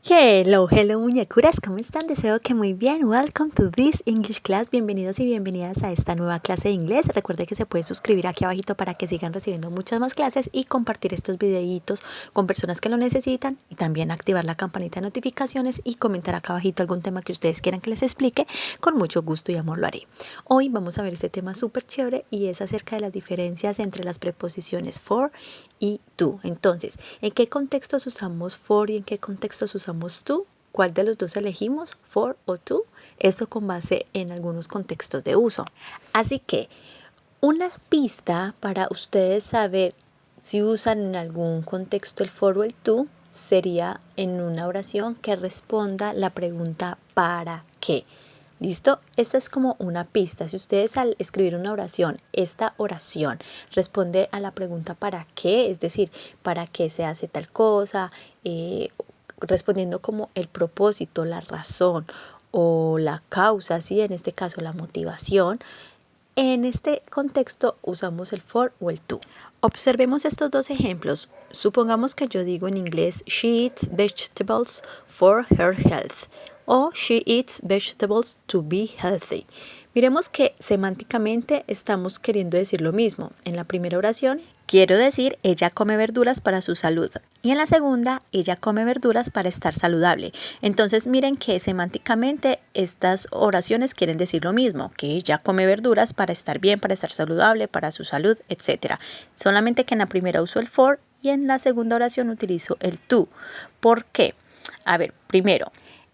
Hello, hello muñecuras, ¿cómo están? Deseo que muy bien. Welcome to this English class. Bienvenidos y bienvenidas a esta nueva clase de inglés. Recuerde que se puede suscribir aquí abajito para que sigan recibiendo muchas más clases y compartir estos videitos con personas que lo necesitan y también activar la campanita de notificaciones y comentar acá abajito algún tema que ustedes quieran que les explique. Con mucho gusto y amor lo haré. Hoy vamos a ver este tema súper chévere y es acerca de las diferencias entre las preposiciones for y to. Entonces, ¿en qué contextos usamos for y en qué contextos usamos to? ¿Cuál de los dos elegimos, for o to? Esto con base en algunos contextos de uso. Así que una pista para ustedes saber si usan en algún contexto el for o el to sería en una oración que responda la pregunta ¿para qué? ¿Listo? Esta es como una pista. Si ustedes al escribir una oración, esta oración responde a la pregunta ¿para qué? Es decir, ¿para qué se hace tal cosa? Respondiendo como el propósito, la razón o la causa, ¿sí? En este caso la motivación. En este contexto usamos el for o el to. Observemos estos dos ejemplos. Supongamos que yo digo en inglés, she eats vegetables for her health o she eats vegetables to be healthy. Miremos que semánticamente estamos queriendo decir lo mismo. En la primera oración, quiero decir, ella come verduras para su salud. Y en la segunda, ella come verduras para estar saludable. Entonces miren que semánticamente estas oraciones quieren decir lo mismo, que ella come verduras para estar bien, para estar saludable, para su salud, etc. Solamente que en la primera uso el for y en la segunda oración utilizo el to. ¿Por qué? A ver, primero,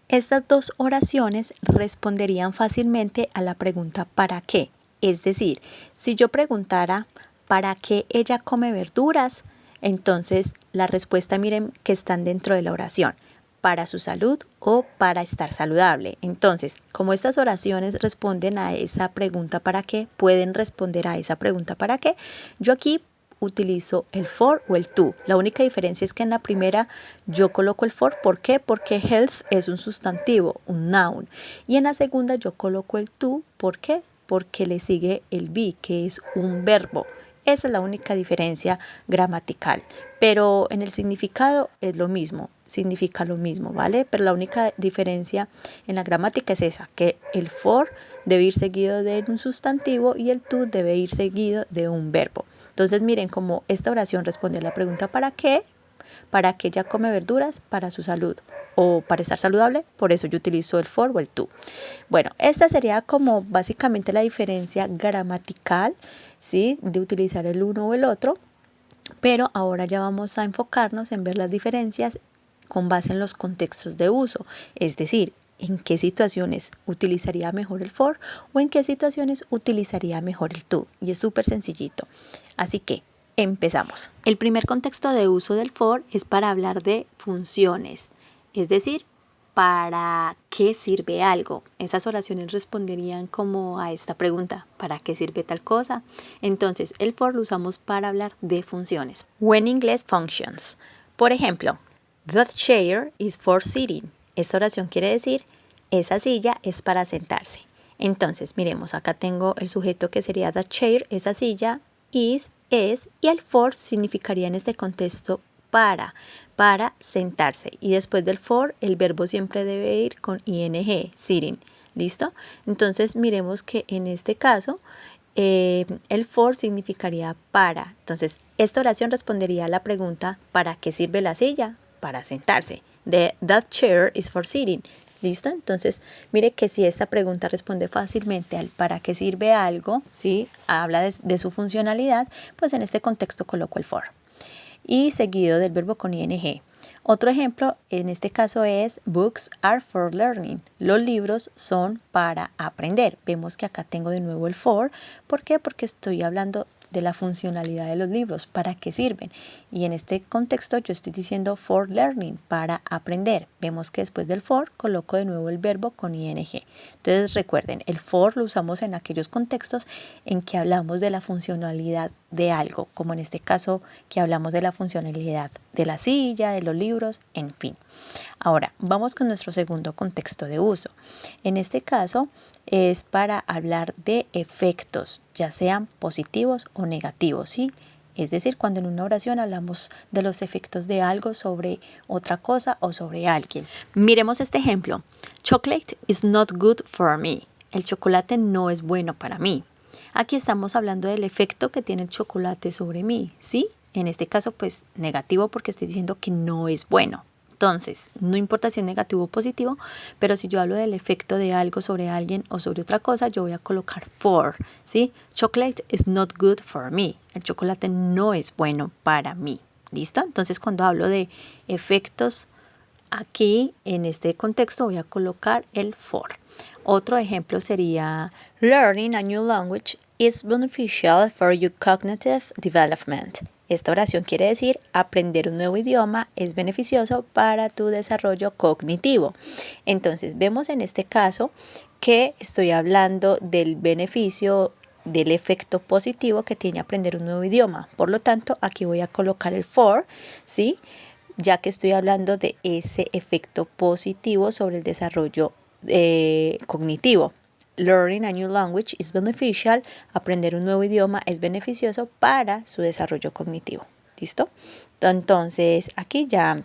estas dos oraciones responderían fácilmente a la pregunta ¿para qué? Es decir, si yo preguntara ¿para qué ella come verduras? Entonces la respuesta miren que están dentro de la oración, para su salud o para estar saludable. Entonces, como estas oraciones responden a esa pregunta ¿para qué? Pueden responder a esa pregunta ¿para qué? Yo aquí utilizo el for o el to. La única diferencia es que en la primera yo coloco el for. ¿Por qué? Porque health es un sustantivo, un noun. Y en la segunda yo coloco el to. ¿Por qué? Porque le sigue el be, que es un verbo. Esa es la única diferencia gramatical. Pero en el significado es lo mismo, significa lo mismo, ¿vale? Pero la única diferencia en la gramática es esa, que el for debe ir seguido de un sustantivo y el to debe ir seguido de un verbo. Entonces miren cómo esta oración responde a la pregunta ¿para qué? Para que ella come verduras para su salud o para estar saludable, por eso yo utilizo el for o el to. Bueno, esta sería como básicamente la diferencia gramatical, ¿sí? De utilizar el uno o el otro, pero ahora ya vamos a enfocarnos en ver las diferencias con base en los contextos de uso, es decir, en qué situaciones utilizaría mejor el for o en qué situaciones utilizaría mejor el to. Y es súper sencillito. Así que empezamos. El primer contexto de uso del for es para hablar de funciones, es decir, ¿para qué sirve algo? Esas oraciones responderían como a esta pregunta, ¿para qué sirve tal cosa? Entonces, el for lo usamos para hablar de funciones. O en inglés, functions. Por ejemplo, that chair is for sitting. Esta oración quiere decir, esa silla es para sentarse. Entonces, miremos, acá tengo el sujeto que sería that chair, esa silla, is, es, y el for significaría en este contexto para sentarse. Y después del for, el verbo siempre debe ir con ing, sitting. ¿Listo? Entonces, miremos que en este caso, el for significaría para. Entonces, esta oración respondería a la pregunta ¿para qué sirve la silla? Para sentarse. That chair is for sitting. ¿Listo? Entonces, mire que si esta pregunta responde fácilmente al para qué sirve algo, ¿sí? Habla de su funcionalidad, pues en este contexto coloco el for. Y seguido del verbo con ing. Otro ejemplo en este caso es books are for learning. Los libros son para aprender. Vemos que acá tengo de nuevo el for. ¿Por qué? Porque estoy hablando de la funcionalidad de los libros, para qué sirven. Y en este contexto yo estoy diciendo for learning, para aprender. Vemos que después del for coloco de nuevo el verbo con ing. Entonces recuerden, el for lo usamos en aquellos contextos en que hablamos de la funcionalidad de algo, como en este caso que hablamos de la funcionalidad de la silla, de los libros, en fin. Ahora, vamos con nuestro segundo contexto de uso. En este caso es para hablar de efectos, ya sean positivos o negativos, ¿sí? Es decir, cuando en una oración hablamos de los efectos de algo sobre otra cosa o sobre alguien. Miremos este ejemplo. Chocolate is not good for me. El chocolate no es bueno para mí. Aquí estamos hablando del efecto que tiene el chocolate sobre mí, ¿sí? En este caso, pues negativo porque estoy diciendo que no es bueno. Entonces, no importa si es negativo o positivo, pero si yo hablo del efecto de algo sobre alguien o sobre otra cosa, yo voy a colocar for, ¿sí? Chocolate is not good for me. El chocolate no es bueno para mí. ¿Listo? Entonces, cuando hablo de efectos aquí, en este contexto, voy a colocar el for. Otro ejemplo sería Learning a new language is beneficial for your cognitive development. Esta oración quiere decir aprender un nuevo idioma es beneficioso para tu desarrollo cognitivo. Entonces vemos en este caso que estoy hablando del beneficio del efecto positivo que tiene aprender un nuevo idioma. Por lo tanto, aquí voy a colocar el for, ¿sí? Ya que estoy hablando de ese efecto positivo sobre el desarrollo cognitivo. Learning a new language is beneficial. Aprender un nuevo idioma es beneficioso para su desarrollo cognitivo. ¿Listo? Entonces, aquí ya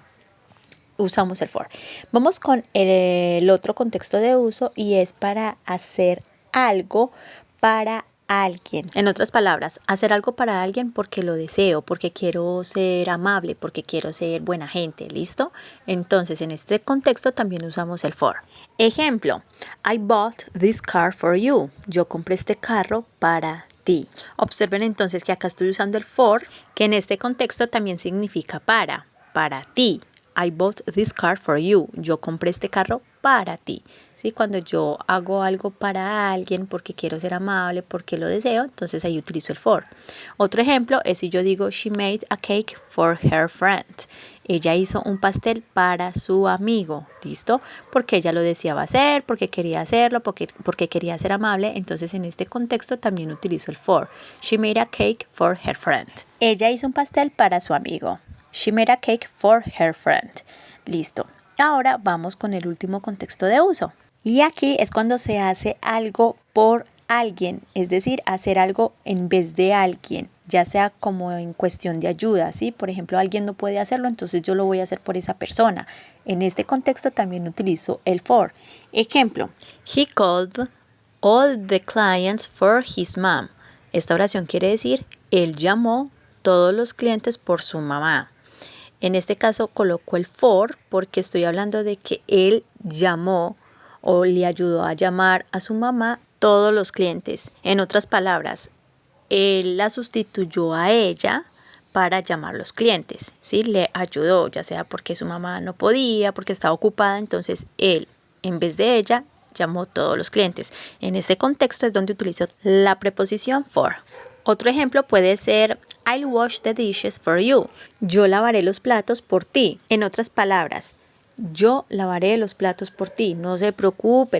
usamos el for. Vamos con el otro contexto de uso y es para hacer algo para alguien. En otras palabras, hacer algo para alguien porque lo deseo, porque quiero ser amable, porque quiero ser buena gente, ¿listo? Entonces, en este contexto también usamos el for. Ejemplo, I bought this car for you. Yo compré este carro para ti. Observen entonces que acá estoy usando el for, que en este contexto también significa para ti. I bought this car for you. Yo compré este carro para ti. ¿Sí? Cuando yo hago algo para alguien porque quiero ser amable, porque lo deseo, entonces ahí utilizo el for. Otro ejemplo es si yo digo she made a cake for her friend. Ella hizo un pastel para su amigo, ¿listo? Porque ella lo deseaba hacer, porque quería hacerlo, porque quería ser amable. Entonces en este contexto también utilizo el for. She made a cake for her friend. Ella hizo un pastel para su amigo. She made a cake for her friend. Listo. Ahora vamos con el último contexto de uso. Y aquí es cuando se hace algo por alguien, es decir, hacer algo en vez de alguien, ya sea como en cuestión de ayuda, ¿sí? Por ejemplo, alguien no puede hacerlo, entonces yo lo voy a hacer por esa persona. En este contexto también utilizo el for. Ejemplo, he called all the clients for his mom. Esta oración quiere decir, él llamó todos los clientes por su mamá. En este caso coloco el for porque estoy hablando de que él llamó o le ayudó a llamar a su mamá todos los clientes. En otras palabras, él la sustituyó a ella para llamar a los clientes, ¿sí? Le ayudó, ya sea porque su mamá no podía, porque estaba ocupada, entonces él, en vez de ella, llamó todos los clientes. En este contexto es donde utilizo la preposición for. Otro ejemplo puede ser I'll wash the dishes for you. Yo lavaré los platos por ti. En otras palabras, yo lavaré los platos por ti. No se preocupe,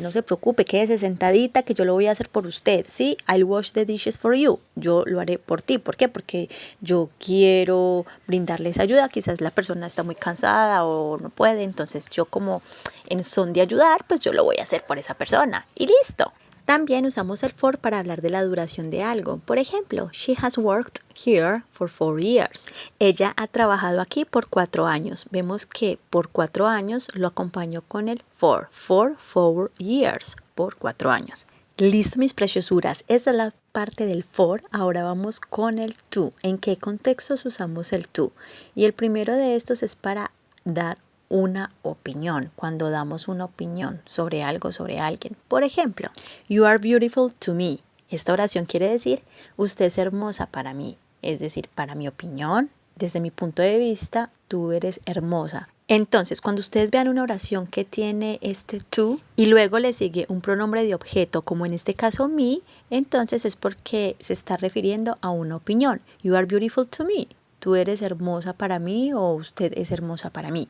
quédese sentadita que yo lo voy a hacer por usted. ¿Sí? I'll wash the dishes for you. Yo lo haré por ti. ¿Por qué? Porque yo quiero brindarles ayuda. Quizás la persona está muy cansada o no puede. Entonces yo como en son de ayudar, pues yo lo voy a hacer por esa persona. Y listo. También usamos el for para hablar de la duración de algo. Por ejemplo, she has worked here for 4 years. Ella ha trabajado aquí por 4 años. Vemos que por 4 años lo acompañó con el for 4 years, por 4 años. Listo, mis preciosuras. Esta es la parte del for. Ahora vamos con el to. ¿En qué contextos usamos el to? Y el primero de estos es para dar una opinión, cuando damos una opinión sobre algo, sobre alguien. Por ejemplo, you are beautiful to me. Esta oración quiere decir, usted es hermosa para mí. Es decir, para mi opinión, desde mi punto de vista, tú eres hermosa. Entonces, cuando ustedes vean una oración que tiene este to y luego le sigue un pronombre de objeto, como en este caso me, entonces es porque se está refiriendo a una opinión. You are beautiful to me. Tú eres hermosa para mí o usted es hermosa para mí.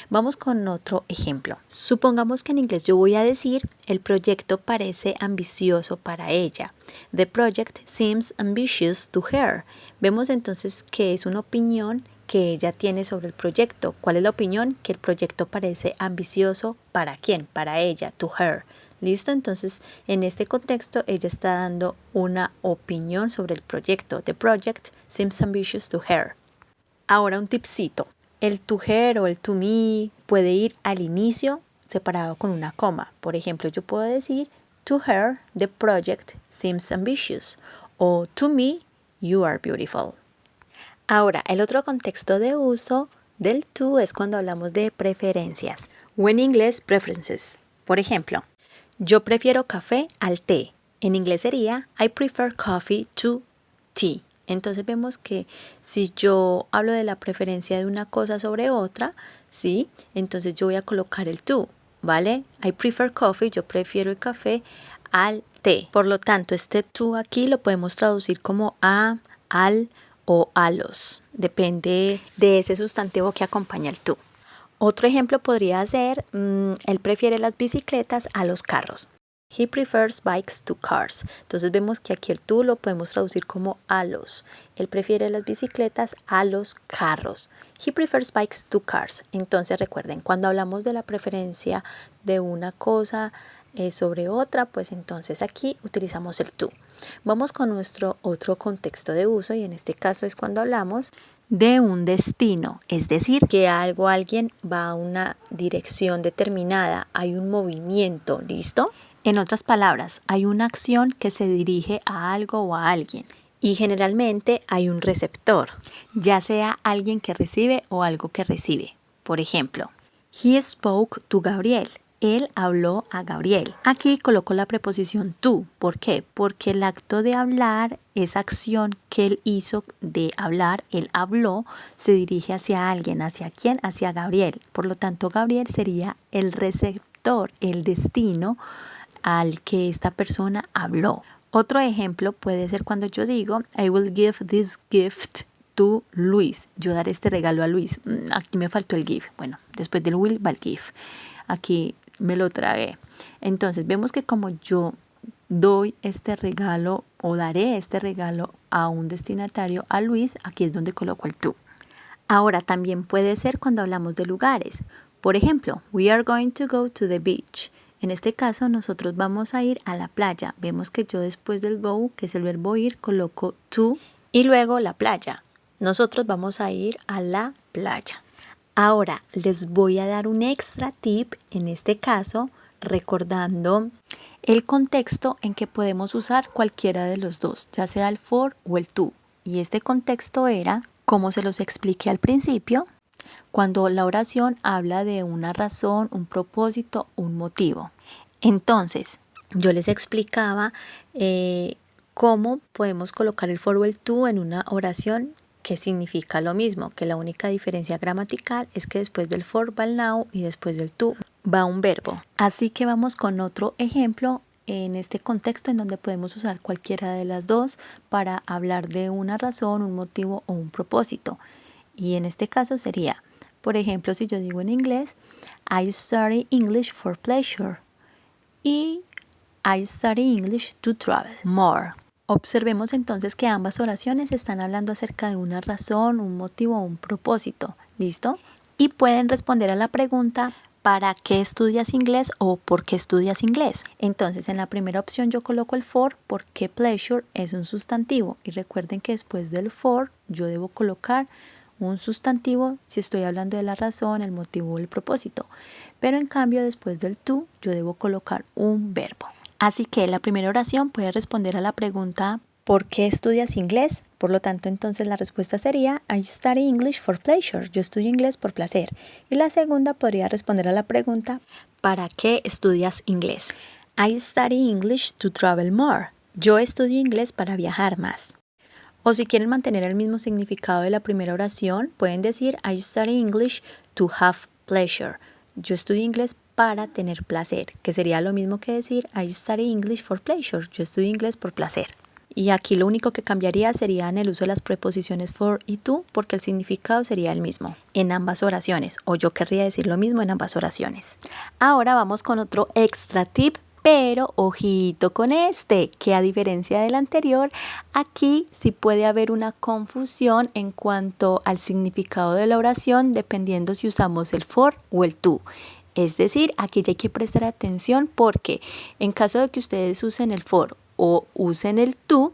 Vamos con otro ejemplo. Supongamos que en inglés yo voy a decir, el proyecto parece ambicioso para ella. The project seems ambitious to her. Vemos entonces que es una opinión que ella tiene sobre el proyecto. ¿Cuál es la opinión? Que el proyecto parece ambicioso ¿para quién? Para ella, to her. ¿Listo? Entonces, en este contexto, ella está dando una opinión sobre el proyecto. The project seems ambitious to her. Ahora un tipcito. El to her o el to me puede ir al inicio separado con una coma. Por ejemplo, yo puedo decir, to her, the project seems ambitious. O to me, you are beautiful. Ahora, el otro contexto de uso del to es cuando hablamos de preferencias. O en inglés, preferences. Por ejemplo, yo prefiero café al té. En inglés sería I prefer coffee to tea. Entonces vemos que si yo hablo de la preferencia de una cosa sobre otra, ¿sí? Entonces yo voy a colocar el to, ¿vale? I prefer coffee, yo prefiero el café al té. Por lo tanto, este to aquí lo podemos traducir como a, al o a los. Depende de ese sustantivo que acompaña el to. Otro ejemplo podría ser, él prefiere las bicicletas a los carros. He prefers bikes to cars. Entonces vemos que aquí el to lo podemos traducir como a los. Él prefiere las bicicletas a los carros. He prefers bikes to cars. Entonces recuerden, cuando hablamos de la preferencia de una cosa sobre otra, pues entonces aquí utilizamos el to. Vamos con nuestro otro contexto de uso y en este caso es cuando hablamos de un destino, es decir, que algo, alguien va a una dirección determinada, hay un movimiento, ¿listo? En otras palabras, hay una acción que se dirige a algo o a alguien y generalmente hay un receptor, ya sea alguien que recibe o algo que recibe. Por ejemplo, he spoke to Gabriel. Él habló a Gabriel. Aquí coloco la preposición to. ¿Por qué? Porque el acto de hablar, esa acción que él hizo de hablar, él habló, se dirige hacia alguien. ¿Hacia quién? Hacia Gabriel. Por lo tanto, Gabriel sería el receptor, el destino al que esta persona habló. Otro ejemplo puede ser cuando yo digo, I will give this gift to Luis. Yo daré este regalo a Luis. Aquí me faltó el give. Bueno, después del will va el give. Aquí me lo tragué. Entonces vemos que como yo doy este regalo o daré este regalo a un destinatario, a Luis, aquí es donde coloco el to. Ahora también puede ser cuando hablamos de lugares. Por ejemplo, we are going to go to the beach. En este caso nosotros vamos a ir a la playa. Vemos que yo después del go, que es el verbo ir, coloco to y luego la playa. Nosotros vamos a ir a la playa. Ahora les voy a dar un extra tip en este caso, recordando el contexto en que podemos usar cualquiera de los dos, ya sea el for o el to. Y este contexto era, como se los expliqué al principio, cuando la oración habla de una razón, un propósito, un motivo. Entonces, yo les explicaba cómo podemos colocar el for o el to en una oración que significa lo mismo, que la única diferencia gramatical es que después del for va el now y después del to va un verbo. Así que vamos con otro ejemplo en este contexto en donde podemos usar cualquiera de las dos para hablar de una razón, un motivo o un propósito. Y en este caso sería, por ejemplo, si yo digo en inglés, I study English for pleasure y I study English to travel more. Observemos entonces que ambas oraciones están hablando acerca de una razón, un motivo o un propósito. ¿Listo? Y pueden responder a la pregunta ¿para qué estudias inglés o por qué estudias inglés? Entonces en la primera opción yo coloco el for porque pleasure es un sustantivo. Y recuerden que después del for yo debo colocar un sustantivo si estoy hablando de la razón, el motivo o el propósito. Pero en cambio después del to yo debo colocar un verbo. Así que la primera oración puede responder a la pregunta ¿por qué estudias inglés? Por lo tanto, entonces la respuesta sería I study English for pleasure. Yo estudio inglés por placer. Y la segunda podría responder a la pregunta ¿para qué estudias inglés? I study English to travel more. Yo estudio inglés para viajar más. O si quieren mantener el mismo significado de la primera oración, pueden decir I study English to have pleasure. Yo estudio inglés para tener placer, que sería lo mismo que decir I study English for pleasure. Yo estudio inglés por placer. Y aquí lo único que cambiaría sería en el uso de las preposiciones for y to, porque el significado sería el mismo en ambas oraciones, o yo querría decir lo mismo en ambas oraciones. Ahora vamos con otro extra tip, pero ojito con este, que a diferencia del anterior, aquí sí puede haber una confusión en cuanto al significado de la oración, dependiendo si usamos el for o el to. Es decir, aquí ya hay que prestar atención porque en caso de que ustedes usen el for o usen el to,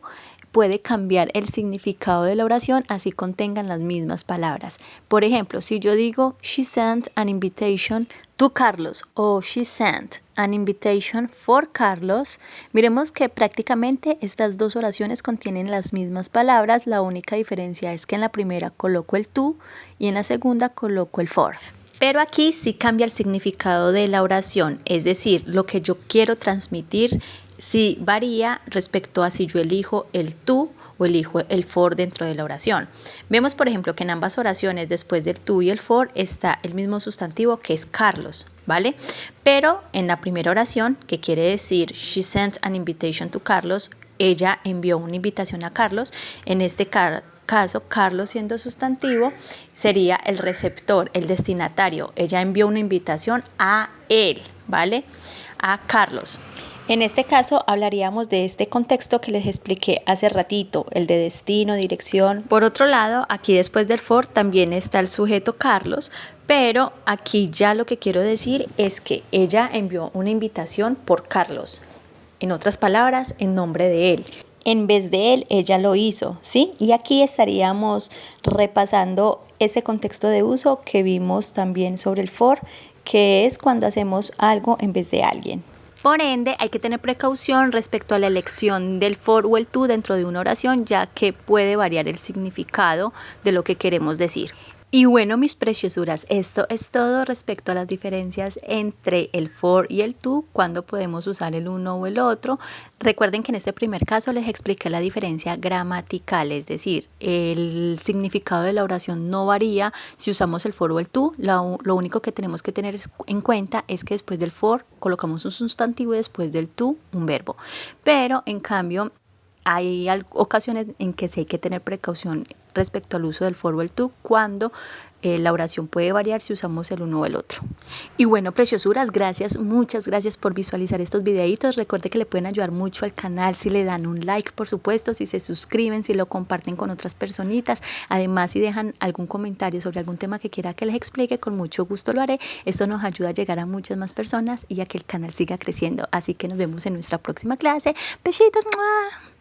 puede cambiar el significado de la oración así contengan las mismas palabras. Por ejemplo, si yo digo she sent an invitation to Carlos o she sent an invitation for Carlos, miremos que prácticamente estas dos oraciones contienen las mismas palabras, la única diferencia es que en la primera coloco el to y en la segunda coloco el for. Pero aquí sí cambia el significado de la oración, es decir, lo que yo quiero transmitir sí varía respecto a si yo elijo el tú o elijo el for dentro de la oración. Vemos, por ejemplo, que en ambas oraciones después del tú y el for está el mismo sustantivo que es Carlos, ¿vale? Pero en la primera oración, que quiere decir she sent an invitation to Carlos, ella envió una invitación a Carlos. En este caso, Carlos siendo sustantivo sería el receptor, el destinatario. Ella envió una invitación a él, ¿vale? A Carlos. En este caso hablaríamos de este contexto que les expliqué hace ratito, el de destino, dirección. Por otro lado, aquí después del for también está el sujeto Carlos, pero aquí ya lo que quiero decir es que ella envió una invitación por Carlos. En otras palabras, en nombre de él. En vez de él, ella lo hizo, ¿sí? Y aquí estaríamos repasando este contexto de uso que vimos también sobre el for, que es cuando hacemos algo en vez de alguien. Por ende, hay que tener precaución respecto a la elección del for o el to dentro de una oración, ya que puede variar el significado de lo que queremos decir. Y bueno, mis preciosuras, esto es todo respecto a las diferencias entre el for y el to, cuando podemos usar el uno o el otro. Recuerden que en este primer caso les expliqué la diferencia gramatical, es decir, el significado de la oración no varía si usamos el for o el to. Lo único que tenemos que tener en cuenta es que después del for colocamos un sustantivo y después del to un verbo. Pero en cambio, hay ocasiones en que sí hay que tener precaución respecto al uso del for o el to cuando la oración puede variar si usamos el uno o el otro. Y bueno, preciosuras, muchas gracias por visualizar estos videitos. Recuerde que le pueden ayudar mucho al canal si le dan un like, por supuesto, si se suscriben, si lo comparten con otras personitas. Además, si dejan algún comentario sobre algún tema que quiera que les explique, con mucho gusto lo haré. Esto nos ayuda a llegar a muchas más personas y a que el canal siga creciendo. Así que nos vemos en nuestra próxima clase. Besitos. ¡Mua!